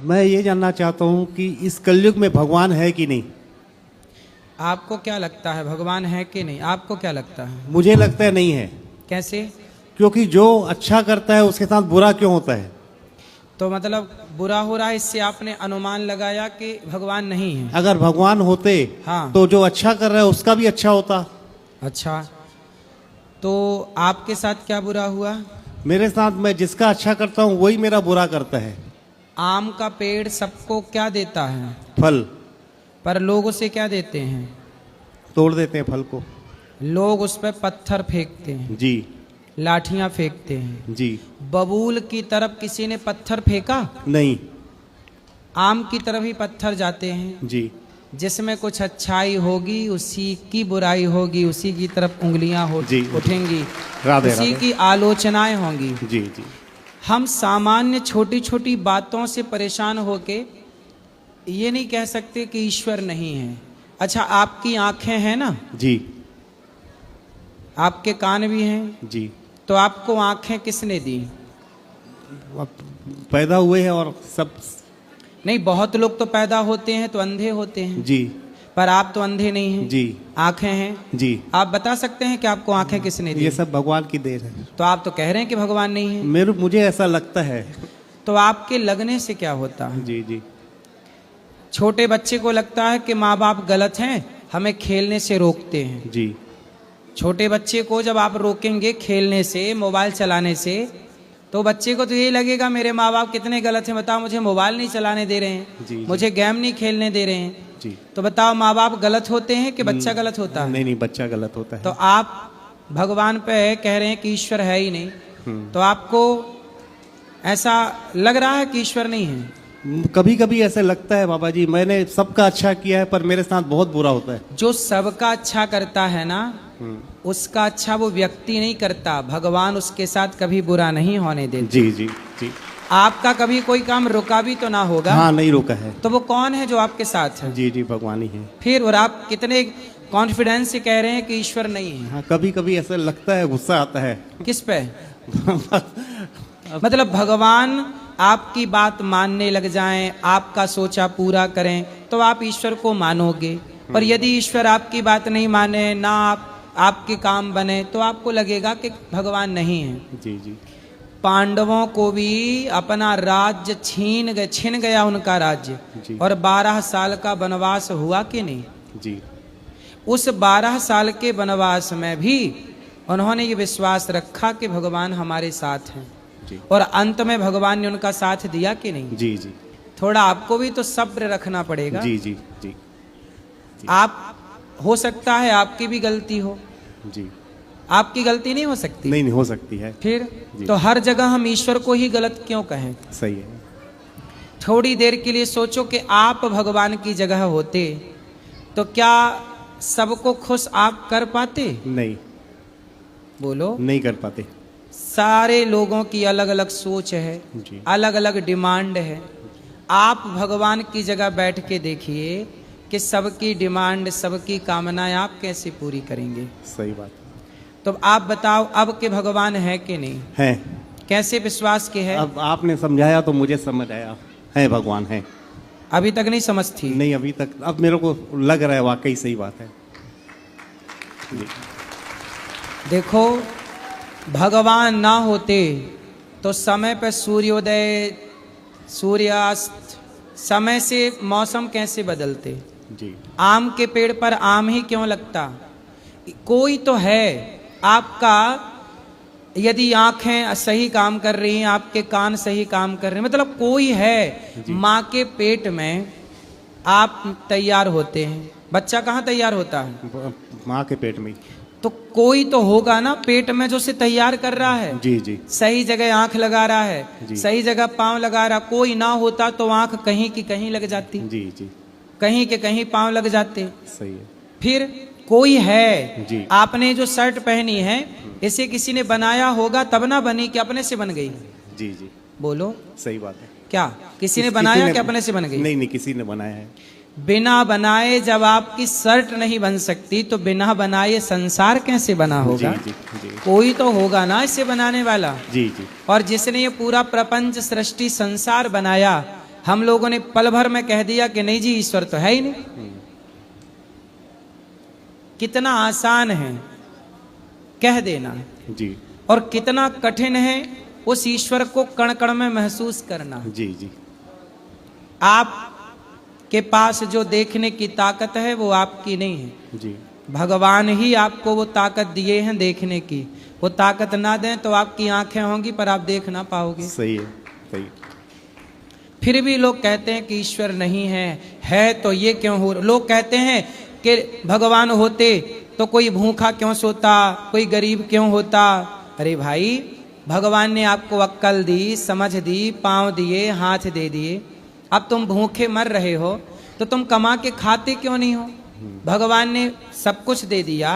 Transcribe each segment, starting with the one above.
मैं ये जानना चाहता हूँ कि इस कलयुग में भगवान है कि नहीं। आपको क्या लगता है भगवान है कि नहीं? आपको क्या लगता है? मुझे लगता है नहीं है। कैसे? क्योंकि जो अच्छा करता है उसके साथ बुरा क्यों होता है? तो मतलब बुरा हो रहा है, इससे आपने अनुमान लगाया कि भगवान नहीं है। अगर भगवान होते हाँ। तो जो अच्छा कर रहा है उसका भी अच्छा होता। अच्छा, तो आपके साथ क्या बुरा हुआ? मेरे साथ मैं जिसका अच्छा करता हूँ वही मेरा बुरा करता है। आम का पेड़ सबको क्या देता है? फल। पर लोग उसे क्या देते हैं? तोड़ देते हैं फल को। लोग उस पर पत्थर फेंकते हैं, जी लाठियां फेंकते हैं। जी। बबूल की तरफ किसी ने पत्थर फेंका? नहीं। आम की तरफ ही पत्थर जाते हैं। जी जिसमें कुछ अच्छाई होगी उसी की बुराई होगी, उसी की तरफ उंगलियां जी, उठेंगी, राधे उसी राधे। की आलोचनाएं होंगी। जी जी। हम सामान्य छोटी छोटी बातों से परेशान होके ये नहीं कह सकते कि ईश्वर नहीं है। अच्छा, आपकी आंखें हैं ना, जी आपके कान भी हैं, जी। तो आपको आंखें किसने दी? अब पैदा हुए हैं और सब। नहीं, बहुत लोग तो पैदा होते हैं तो अंधे होते हैं, जी पर आप तो अंधे नहीं हैं। जी आंखें हैं। जी। आप बता सकते हैं कि आपको आंखें किसने दी? ये सब भगवान की देन है। तो आप तो कह रहे हैं कि भगवान नहीं है। मुझे ऐसा लगता है। तो आपके लगने से क्या होता है? जी जी। छोटे बच्चे को लगता है कि माँ बाप गलत हैं, हमें खेलने से रोकते हैं। जी छोटे बच्चे को जब आप रोकेंगे खेलने से, मोबाइल चलाने से, तो बच्चे को तो यही लगेगा मेरे माँ बाप कितने गलत हैं, बताओ मुझे मोबाइल नहीं चलाने दे रहे हैं, जी, मुझे गेम नहीं खेलने दे रहे हैं। जी। तो बताओ माँ बाप गलत होते हैं कि बच्चा गलत होता है? नहीं नहीं, बच्चा गलत होता है। तो आप भगवान पे कह रहे हैं कि ईश्वर है ही नहीं, तो आपको ऐसा लग रहा है कि ईश्वर नहीं है? कभी कभी ऐसा लगता है बाबा जी, मैंने सबका अच्छा किया है पर मेरे साथ बहुत बुरा होता है। जो सबका अच्छा करता है ना, उसका अच्छा वो व्यक्ति नहीं करता, भगवान उसके साथ कभी बुरा नहीं होने देते। जी जी जी। आपका कभी कोई काम रुका भी तो ना होगा? हाँ, नहीं रुका है। तो वो कौन है जो आपके साथ है? जी जी, भगवान ही है। फिर और आप कितने कॉन्फिडेंस से कह रहे हैं कि ईश्वर नहीं है? हाँ, कभी कभी ऐसा लगता है, गुस्सा आता है। किस पे? मतलब भगवान आपकी बात मानने लग जाएं, आपका सोचा पूरा करें, तो आप ईश्वर को मानोगे। पर यदि ईश्वर आपकी बात नहीं माने, ना आपके काम बने, तो आपको लगेगा कि भगवान नहीं है। जी जी। पांडवों को भी अपना राज्य छिन गया उनका राज्य, जी। और 12 साल का वनवास हुआ कि नहीं? जी। उस 12 साल के वनवास में भी उन्होंने ये विश्वास रखा कि भगवान हमारे साथ हैं, और अंत में भगवान ने उनका साथ दिया कि नहीं? जी जी। थोड़ा आपको भी तो सब्र रखना पड़ेगा। जी जी जी। आप, हो सकता है आपकी भी गलती हो, जी। आपकी गलती नहीं हो सकती? नहीं नहीं हो सकती है। फिर जी। तो हर जगह हम ईश्वर को ही गलत क्यों कहें? सही है। थोड़ी देर के लिए सोचो कि आप भगवान की जगह होते तो क्या सबको खुश आप कर पाते? नहीं, बोलो। नहीं कर पाते। सारे लोगों की अलग अलग सोच है, जी। अलग अलग डिमांड है। आप भगवान की जगह बैठ के देखिए कि सबकी डिमांड, सबकी कामनाएं आप कैसे पूरी करेंगे? सही बात। तो आप बताओ, अब के भगवान है कि नहीं है? कैसे विश्वास के है? अब आपने समझाया तो मुझे समझ आया, है भगवान है। अभी तक नहीं समझ थी? नहीं, अभी तक। अब मेरे को लग रहा है वाकई सही बात है। जी। देखो, भगवान ना होते तो समय पे सूर्योदय, सूर्यास्त, समय से मौसम कैसे बदलते? जी। आम के पेड़ पर आम ही क्यों लगता? कोई तो है आपका। यदि आंखें सही काम कर रही हैं, आपके कान सही काम कर रहे हैं, मतलब कोई है। माँ के पेट में आप तैयार होते हैं, बच्चा कहाँ तैयार होता है? माँ के पेट में। तो कोई तो होगा ना पेट में जो से तैयार कर रहा है। जी जी। सही जगह आंख लगा रहा है, सही जगह पांव लगा रहा। कोई ना होता तो आंख कहीं की कहीं लग जाती, जी जी। कहीं के कहीं पांव लग जाते। सही है। फिर कोई है जी। आपने जो शर्ट पहनी है, इसे किसी ने बनाया होगा तब ना बनी कि अपने से बन गई? जी जी। बोलो। सही बात है। क्या किसी ने बनाया कि अपने से बन गई? नहीं नहीं, किसी ने बनाया है। बिना बनाए जब आपकी शर्ट नहीं बन सकती तो बिना बनाए संसार कैसे बना होगा? जी जी जी। कोई तो होगा ना इसे बनाने वाला। जी जी। और जिसने ये पूरा प्रपंच, सृष्टि, संसार बनाया, हम लोगों ने पल भर में कह दिया कि नहीं जी ईश्वर तो है ही नहीं। कितना आसान है कह देना जी और कितना कठिन है उस ईश्वर को कण कण में महसूस करना। जी जी आप के पास जो देखने की ताकत है वो आपकी नहीं है, जी भगवान ही आपको वो ताकत दिए हैं देखने की। वो ताकत ना दें तो आपकी आंखें होंगी पर आप देख ना पाओगे। सही है, सही। फिर भी लोग कहते हैं कि ईश्वर नहीं है तो ये क्यों हो। लोग कहते हैं कि भगवान होते तो कोई भूखा क्यों सोता, कोई गरीब क्यों होता। अरे भाई, भगवान ने आपको अक्ल दी, समझ दी, पांव दिए, हाथ दे दिए। अब तुम भूखे मर रहे हो तो तुम कमा के खाते क्यों नहीं हो। भगवान ने सब कुछ दे दिया,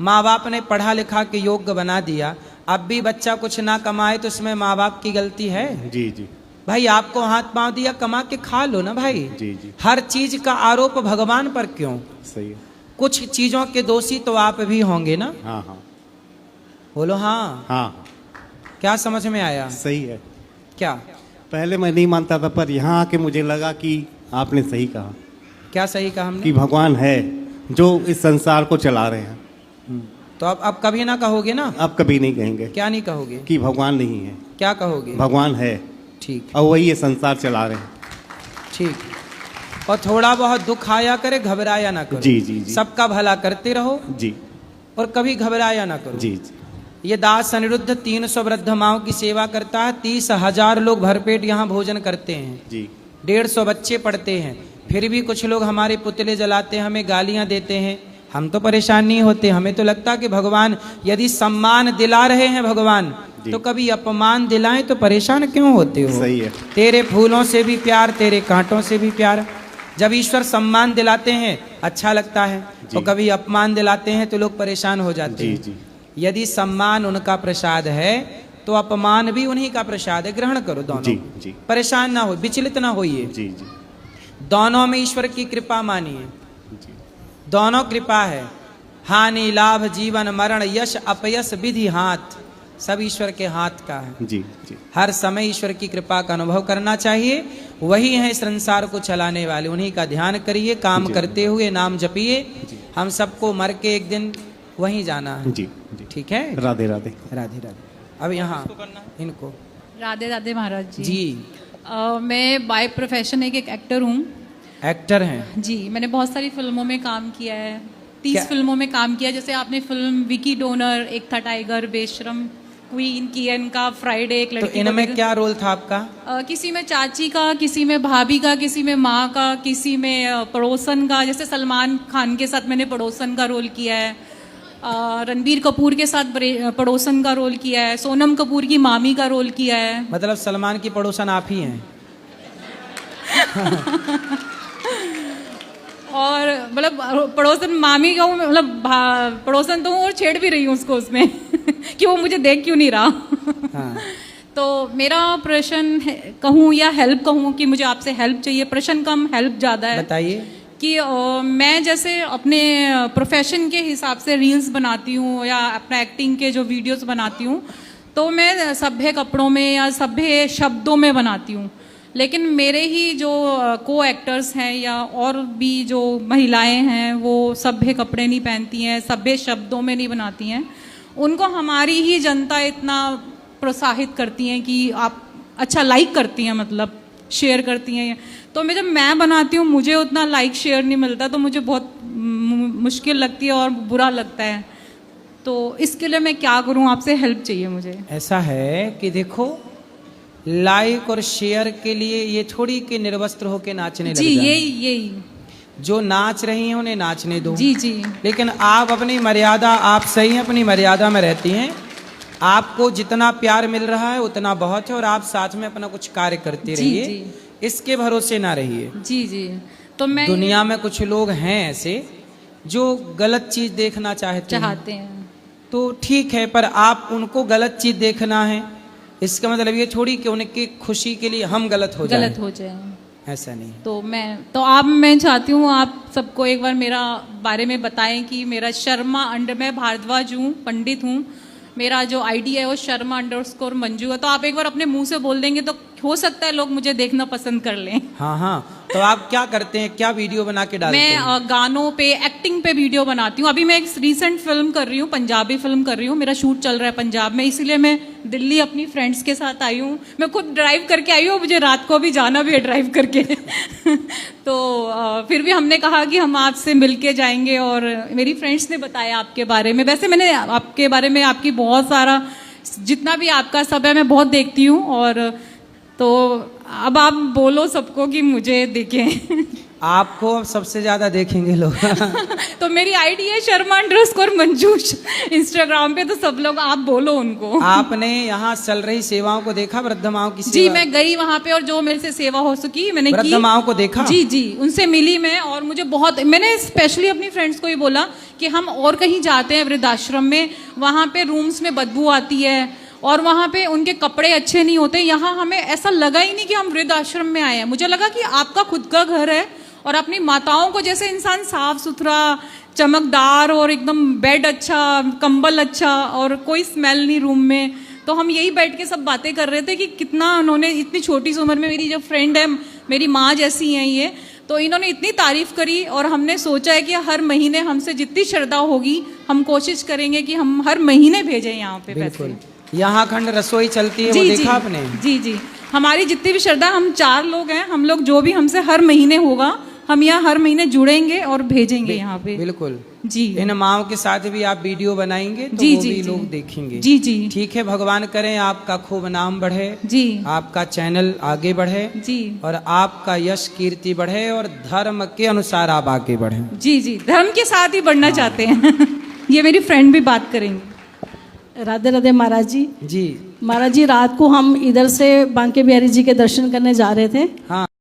माँ बाप ने पढ़ा लिखा के योग्य बना दिया, अब भी बच्चा कुछ ना कमाए तो इसमें माँ बाप की गलती है। जी जी भाई आपको हाथ पांव दिया, कमा के खा लो ना भाई। जी जी हर चीज का आरोप भगवान पर क्यों। सही है। कुछ चीजों के दोषी तो आप भी होंगे ना। हाँ हाँ बोलो हाँ। हाँ क्या समझ में आया। सही है। क्या पहले मैं नहीं मानता था पर यहाँ आके मुझे लगा कि आपने सही कहा क्या सही कहा हमने कि भगवान है जो इस संसार को चला रहे हैं। तो अब कभी ना कहोगे ना। अब कभी नहीं कहेंगे क्या नहीं कहोगे, कि भगवान नहीं है, क्या कहोगे। भगवान है ठीक और वही ये संसार चला रहे हैं। ठीक। और थोड़ा बहुत दुख आया करे घबराया ना करो। जी जी जी सबका भला करते रहो जी और कभी घबराया ना करो। जी जी ये दास अनिरुद्ध 300 वृद्ध माओं की सेवा करता है। 30,000 लोग भरपेट यहाँ भोजन करते हैं। जी 150 बच्चे पढ़ते हैं। फिर भी कुछ लोग हमारे पुतले जलाते हैं, हमें गालियां देते हैं। हम तो परेशान नहीं होते। हमें तो लगता कि भगवान यदि सम्मान दिला रहे हैं भगवान जी। तो कभी अपमान दिलाएं तो परेशान क्यों होते हो। सही है। तेरे फूलों से भी प्यार, तेरे कांटों से भी प्यार। जब ईश्वर सम्मान दिलाते हैं अच्छा लगता है और कभी अपमान दिलाते हैं तो लोग परेशान हो जाते जी हैं। जी यदि सम्मान उनका प्रसाद है तो अपमान भी उन्हीं का प्रसाद है। ग्रहण करो दोनों। जी जी परेशान ना हो, विचलित ना होइए। जी जी दोनों में ईश्वर की कृपा मानिए। जी दोनों कृपा है। हानि लाभ जीवन मरण यश अपयश विधि हाथ, सब ईश्वर के हाथ का है। जी जी हर समय ईश्वर की कृपा का अनुभव करना चाहिए। वही है इस संसार को चलाने वाले। उन्हीं का ध्यान करिए, काम जी। करते हुए नाम जपिए। जी। हम सबको मर के एक दिन वहीं जाना है। जी जी ठीक है। राधे राधे। राधे राधे। अब यहाँ इनको राधे राधे महाराज जी। जी मैं बाय प्रोफेशन एक एक्टर हूँ एक्टर हैं। जी। मैंने बहुत सारी फिल्मों में काम किया है, 30 क्या? फिल्मों में काम किया। जैसे आपने फिल्म विकी डोनर, एक था टाइगर, बेशरम, क्वीन, कियन का, फ्राइडे, एक तो लड़की को इनमें लेकर- क्या रोल था आपका। किसी में चाची का, किसी में भाभी का, किसी में माँ का, किसी में पड़ोसन का। जैसे सलमान खान के साथ मैंने पड़ोसन का रोल किया है। रणबीर कपूर के साथ पड़ोसन का रोल किया है। सोनम कपूर की मामी का रोल किया है। मतलब सलमान की पड़ोसन आप ही हैं। और मतलब पड़ोसन मामी का हूँ, मतलब पड़ोसन तो हूँ और छेड़ भी रही हूँ उसको उसमें कि वो मुझे देख क्यों नहीं रहा। हाँ। तो मेरा प्रश्न कहूँ या हेल्प कहूँ कि मुझे आपसे हेल्प चाहिए। प्रश्न कम, हेल्प ज़्यादा है। बताइए। कि मैं जैसे अपने प्रोफेशन के हिसाब से रील्स बनाती हूँ या अपना एक्टिंग के जो वीडियोस बनाती हूँ तो मैं सभ्य कपड़ों में या सभ्य शब्दों में बनाती हूँ। लेकिन मेरे ही जो को एक्टर्स हैं या और भी जो महिलाएं हैं वो सभ्य कपड़े नहीं पहनती हैं, सभ्य शब्दों में नहीं बनाती हैं। उनको हमारी ही जनता इतना प्रोत्साहित करती हैं कि आप अच्छा लाइक करती हैं, मतलब शेयर करती हैं। तो जब मैं बनाती हूँ मुझे उतना लाइक शेयर नहीं मिलता तो मुझे बहुत मुश्किल लगती है और बुरा लगता है। तो इसके लिए मैं क्या करूँ, आपसे हेल्प चाहिए मुझे। ऐसा है कि देखो, लाइक और शेयर के लिए ये थोड़ी कि निर्वस्त्र होके नाचने जी, लग जाएं। यही जो नाच रही हैं उन्हें नाचने दो। जी जी लेकिन आप अपनी मर्यादा, आप सही हैं, अपनी मर्यादा में रहती हैं। आपको जितना प्यार मिल रहा है उतना बहुत है और आप साथ में अपना कुछ कार्य करते जी, रहिए। जी। इसके भरोसे ना रहिए। जी जी। तो मैं दुनिया में कुछ लोग हैं ऐसे जो गलत चीज देखना चाहते चाहते हैं। तो ठीक है, पर आप उनको गलत चीज देखना है इसका मतलब ये थोड़ी कि उनकी खुशी के लिए हम गलत हो जाएं। गलत हो जाए ऐसा नहीं। तो मैं चाहती हूँ आप सबको एक बार मेरा बारे में बताएं कि मेरा शर्मा अंडर, मैं भारद्वाज हूँ, पंडित हूँ। मेरा जो आईडी है वो शर्मा _मंजू है। तो आप एक बार अपने मुंह से बोल देंगे तो हो सकता है लोग मुझे देखना पसंद कर लें। हाँ हाँ, तो आप क्या करते हैं, क्या वीडियो बना के डालते हैं? मैं गानों पे, एक्टिंग पे वीडियो बनाती हूँ। अभी मैं एक रिसेंट फिल्म कर रही हूँ, पंजाबी फिल्म कर रही हूँ, मेरा शूट चल रहा है पंजाब में, इसीलिए मैं दिल्ली अपनी फ्रेंड्स के साथ आई हूँ। मैं खुद ड्राइव करके आई हूँ, मुझे रात को भी जाना भी है ड्राइव करके तो फिर भी हमने कहा कि हम आपसे मिलके जाएंगे, और मेरी फ्रेंड्स ने बताया आपके बारे में। वैसे मैंने आपके बारे में, आपकी बहुत सारा, जितना भी आपका सब है मैं बहुत देखती हूँ, और तो अब आप बोलो सबको कि मुझे देखें आपको अब सबसे ज्यादा देखेंगे लोग तो मेरी आईडी है शर्मा_मंजूष इंस्टाग्राम पे, तो सब लोग आप बोलो उनको। आपने यहाँ चल रही सेवाओं को देखा, वृद्ध माओं की जी, सेवा? मैं गई वहाँ पे, और जो मेरे से सेवा हो सकी मैंने वृद्ध की। माओं को देखा? जी जी, उनसे मिली मैं, और मुझे बहुत, मैंने स्पेशली अपनी फ्रेंड्स को ही बोला कि हम और कहीं जाते हैं वृद्धाश्रम में, वहाँ पे रूम्स में बदबू आती है, और वहाँ पे उनके कपड़े अच्छे नहीं होते। यहाँ हमें ऐसा लगा ही नहीं कि हम वृद्धाश्रम में आए हैं। मुझे लगा कि आपका खुद का घर है, और अपनी माताओं को जैसे इंसान साफ सुथरा, चमकदार, और एकदम बेड अच्छा, कंबल अच्छा, और कोई स्मेल नहीं रूम में। तो हम यही बैठ के सब बातें कर रहे थे कि कितना उन्होंने, इतनी छोटी सी उम्र में, मेरी जो फ्रेंड है, मेरी माँ जैसी हैं ये, तो इन्होंने इतनी तारीफ करी, और हमने सोचा है कि हर महीने हमसे जितनी श्रद्धा होगी हम कोशिश करेंगे कि हम हर महीने भेजें यहाँ पे पैसे। यहाँ खंड रसोई चलती है, वो देखा आपने? जी जी, हमारी जितनी भी श्रद्धा, हम 4 लोग हैं, हम लोग जो भी हमसे हर महीने होगा, हम यहाँ हर महीने जुड़ेंगे और भेजेंगे यहाँ पे। बिल्कुल जी, इन माओं के साथ भी आप वीडियो बनाएंगे तो जी वो जी भी जी, लोग देखेंगे। जी जी ठीक है, भगवान करें आपका खूब नाम बढ़े जी, आपका चैनल आगे बढ़े जी और आपका यश कीर्ति बढ़े और धर्म के अनुसार आप आगे बढ़े। जी जी, धर्म के साथ ही बढ़ना चाहते हैं ये मेरी फ्रेंड भी बात करेंगी। राधे राधे महाराज जी। जी महाराज जी, रात को हम इधर से बांके बिहारी जी के दर्शन करने जा रहे थे। हाँ